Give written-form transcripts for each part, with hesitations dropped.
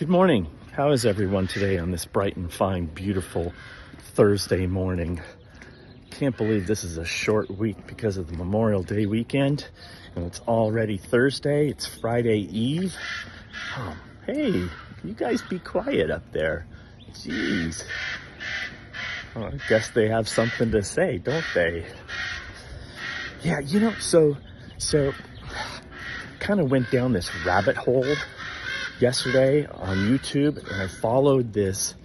Good morning. How is everyone today on this bright and fine, beautiful Thursday morning? Can't believe this is a short week because of the Memorial Day weekend, and it's already Thursday. It's Friday Eve. Hey, you guys be quiet up there. Jeez. Well, I guess they have something to say, don't they? Yeah, so kind of went down this rabbit hole yesterday on YouTube, and I followed this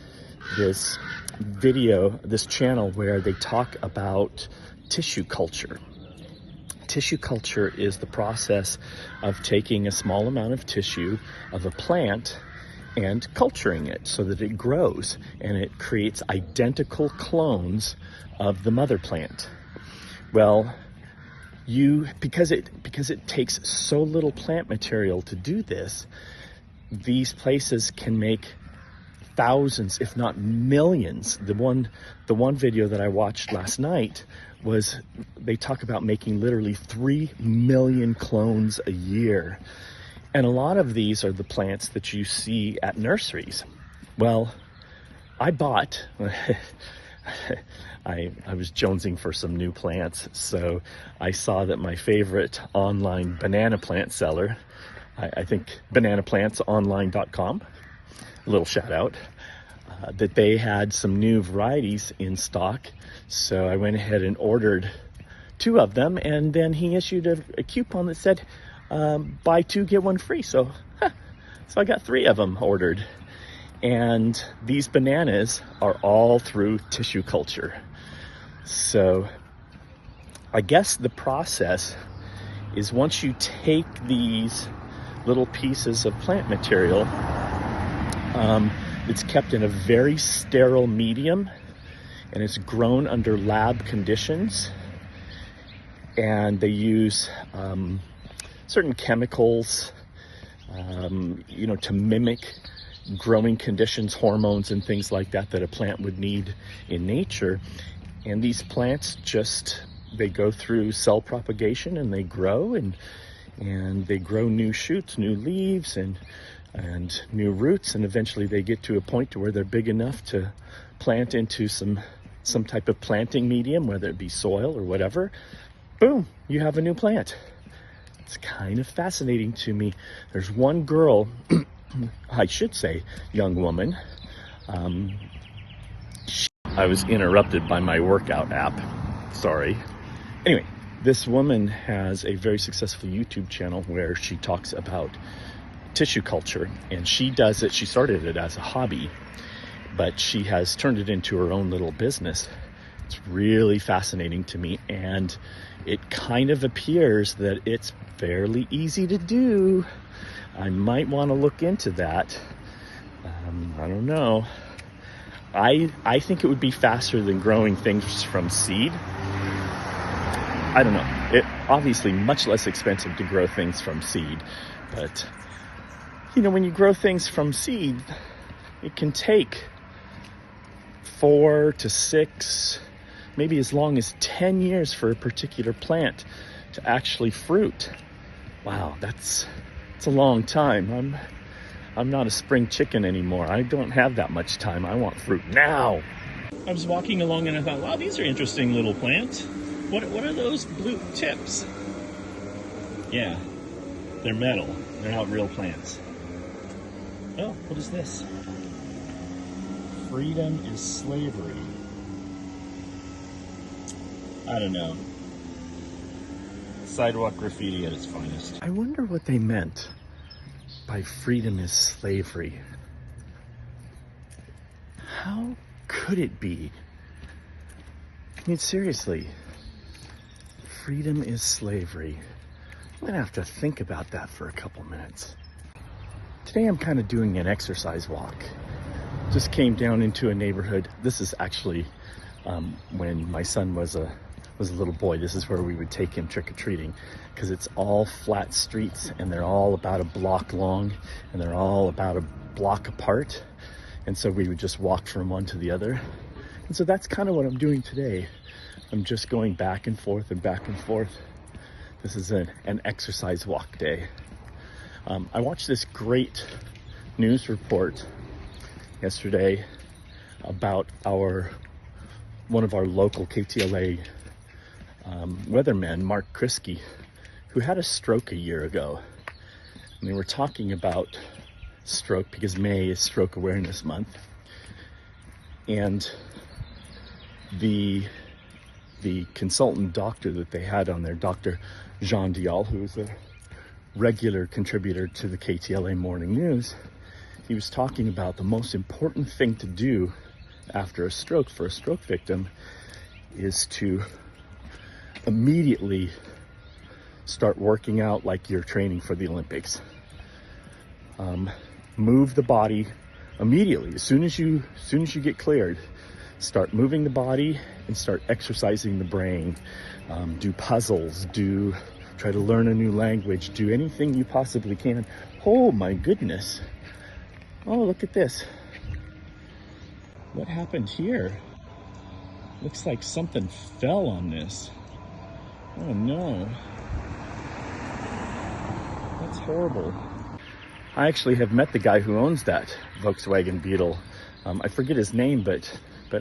video, this channel where they talk about tissue culture. Tissue culture is the process of taking a small amount of tissue of a plant and culturing it so that it grows and it creates identical clones of the mother plant. Well, because it takes so little plant material to do this, these places can make thousands, if not millions. The one video that I watched last night was they talk about making literally 3 million clones a year. And a lot of these are the plants that you see at nurseries. Well, I bought, I was jonesing for some new plants, so I saw that my favorite online banana plant seller, I think bananaplantsonline.com, a little shout out, that they had some new varieties in stock. So I went ahead and ordered 2 of them, and then he issued a coupon that said, buy 2, get 1 free. So I got 3 of them ordered. And these bananas are all through tissue culture. So I guess the process is once you take these little pieces of plant material, it's kept in a very sterile medium, and it's grown under lab conditions, and they use certain chemicals to mimic growing conditions, hormones and things like that a plant would need in nature. And these plants they go through cell propagation, and they grow and they grow new shoots, new leaves, and new roots, and eventually they get to a point to where they're big enough to plant into some type of planting medium, whether it be soil or whatever. Boom, you have a new plant. It's kind of fascinating to me. There's one girl, I should say young woman. I was interrupted by my workout app. Sorry. Anyway, this woman has a very successful YouTube channel where she talks about tissue culture, and she started it as a hobby, but she has turned it into her own little business. It's really fascinating to me, and it kind of appears that it's fairly easy to do. I might want to look into that. I don't know. I think it would be faster than growing things from seed. I don't know. It obviously much less expensive to grow things from seed, but when you grow things from seed, it can take 4 to 6, maybe as long as 10 years for a particular plant to actually fruit. Wow, that's a long time. I'm not a spring chicken anymore. I don't have that much time. I want fruit now. I was walking along and I thought, wow, these are interesting little plants. What are those blue tips? Yeah, they're metal. They're not real plants. Oh, what is this? Freedom is slavery. I don't know. Sidewalk graffiti at its finest. I wonder what they meant by freedom is slavery. How could it be? I mean, seriously. Freedom is slavery. I'm gonna have to think about that for a couple minutes. Today I'm kind of doing an exercise walk. Just came down into a neighborhood. This is actually when my son was a little boy. This is where we would take him trick-or-treating, because it's all flat streets, and they're all about a block long, and they're all about a block apart. And so we would just walk from one to the other. And so that's kind of what I'm doing today. I'm just going back and forth and back and forth. This is an exercise walk day. I watched this great news report yesterday about one of our local KTLA weathermen, Mark Kriske, who had a stroke a year ago. And they were talking about stroke because May is Stroke Awareness Month. And the consultant doctor that they had on there, Dr. Jean Dial, who is a regular contributor to the KTLA Morning News, he was talking about the most important thing to do after a stroke for a stroke victim is to immediately start working out like you're training for the Olympics. Move the body immediately. As soon as you get cleared, start moving the body and start exercising the brain. Do puzzles, try to learn a new language, do anything you possibly can. Oh my goodness. Oh, look at this. What happened here? Looks like something fell on this. Oh no. That's horrible. I actually have met the guy who owns that Volkswagen Beetle. I forget his name, but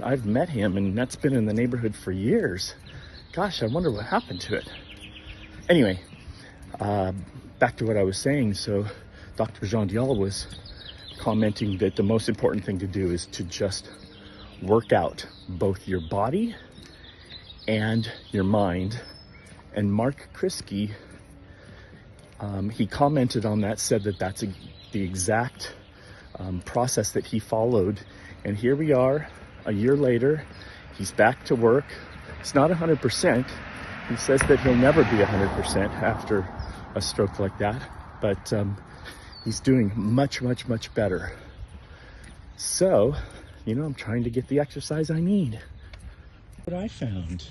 I've met him, and that's been in the neighborhood for years. Gosh, I wonder what happened to it. Anyway, back to what I was saying. So Dr. Jean Dial was commenting that the most important thing to do is to just work out both your body and your mind. And Mark Kriske, he commented on that, said that that's the exact process that he followed. And here we are, a year later, he's back to work. It's not 100%. He says that he'll never be 100% after a stroke like that, but he's doing much, much, much better. So, I'm trying to get the exercise I need. What I found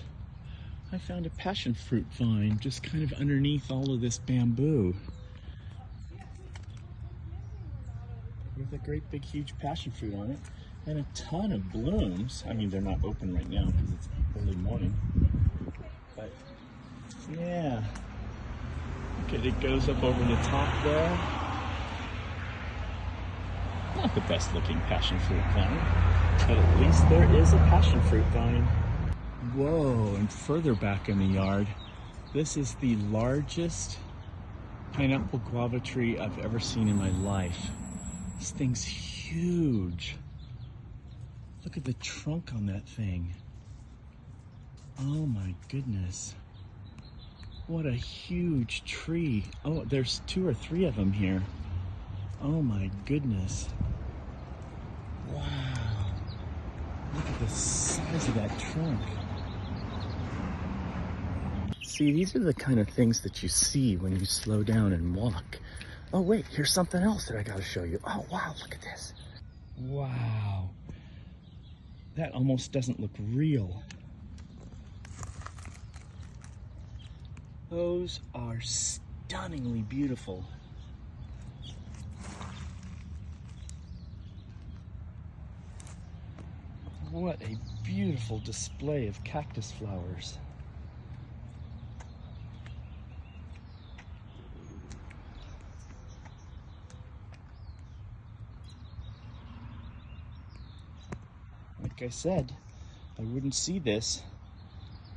a passion fruit vine just kind of underneath all of this bamboo. With a great big huge passion fruit on it and a ton of blooms. I mean, they're not open right now because it's early morning. But yeah, look at it, goes up over the top there. Not the best looking passion fruit vine, but at least there is a passion fruit vine. Whoa, and further back in the yard, this is the largest pineapple guava tree I've ever seen in my life. This thing's huge. Look at the trunk on that thing. Oh my goodness. What a huge tree. Oh, there's 2 or 3 of them here. Oh my goodness. Wow. Look at the size of that trunk. See, these are the kind of things that you see when you slow down and walk. Oh wait, here's something else that I gotta show you. Oh wow, look at this. Wow. That almost doesn't look real. Those are stunningly beautiful. What a beautiful display of cactus flowers. Like I said, I wouldn't see this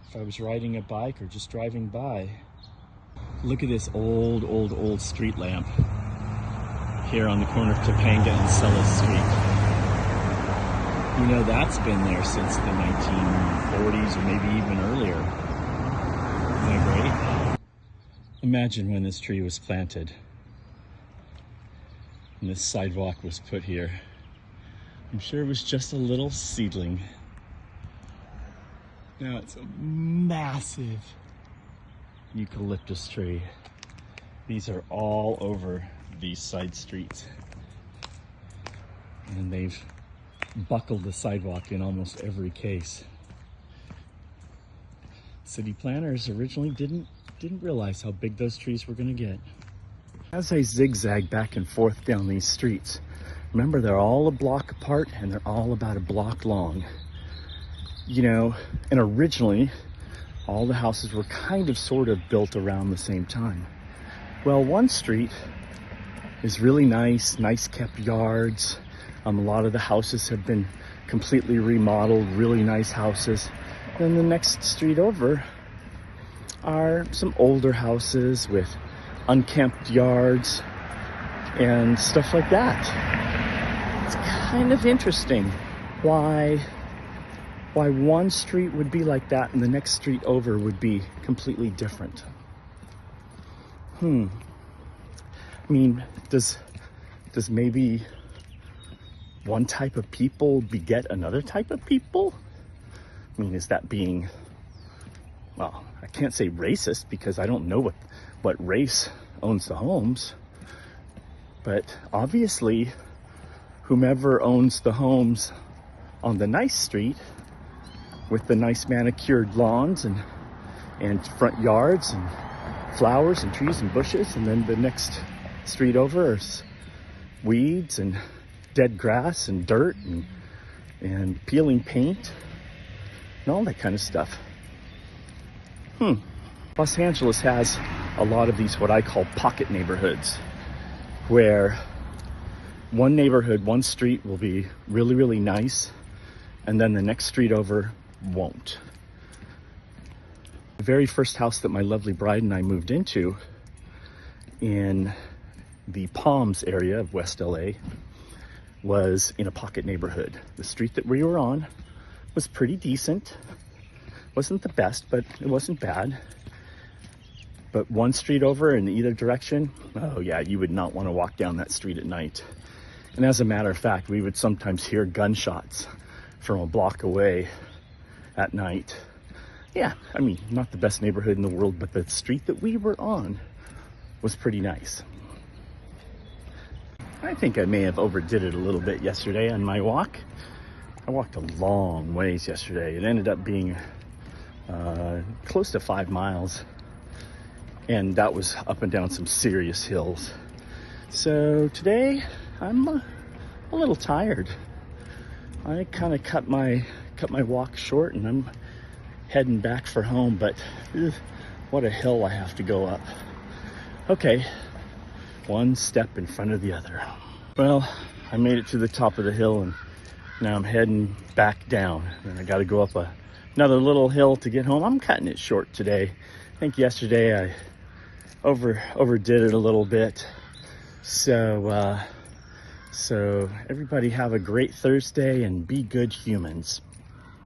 if I was riding a bike or just driving by. Look at this old street lamp here on the corner of Topanga and Sulla Street. That's been there since the 1940s or maybe even earlier. Isn't that great? Imagine when this tree was planted and this sidewalk was put here. I'm sure it was just a little seedling. Now it's a massive eucalyptus tree. These are all over these side streets. And they've buckled the sidewalk in almost every case. City planners originally didn't realize how big those trees were going to get. As I zigzag back and forth down these streets, remember they're all a block apart and they're all about a block long. And originally all the houses were kind of sort of built around the same time. Well, one street is really nice, nice kept yards. A lot of the houses have been completely remodeled, really nice houses. Then the next street over are some older houses with unkempt yards and stuff like that. It's kind of interesting why one street would be like that and the next street over would be completely different. I mean, does maybe one type of people beget another type of people? I mean, is that being, well, I can't say racist because I don't know what race owns the homes. But obviously, whomever owns the homes on the nice street with the nice manicured lawns and front yards and flowers and trees and bushes, and then the next street over is weeds and dead grass and dirt and peeling paint and all that kind of stuff. Los Angeles has a lot of these what I call pocket neighborhoods, where one neighborhood, one street will be really, really nice, and then the next street over won't. The very first house that my lovely bride and I moved into in the Palms area of West LA was in a pocket neighborhood. The street that we were on was pretty decent. Wasn't the best, but it wasn't bad. But one street over in either direction, oh yeah, you would not want to walk down that street at night. And as a matter of fact, we would sometimes hear gunshots from a block away at night. Yeah, I mean, not the best neighborhood in the world, but the street that we were on was pretty nice. I think I may have overdid it a little bit yesterday on my walk. I walked a long ways yesterday. It ended up being close to 5 miles. And that was up and down some serious hills. So today I'm a little tired. I kind of cut my walk short and I'm heading back for home, but what a hill I have to go up. Okay, one step in front of the other. Well, I made it to the top of the hill and now I'm heading back down. And I got to go up another little hill to get home. I'm cutting it short today. I think yesterday I overdid it a little bit. So everybody have a great Thursday and be good humans.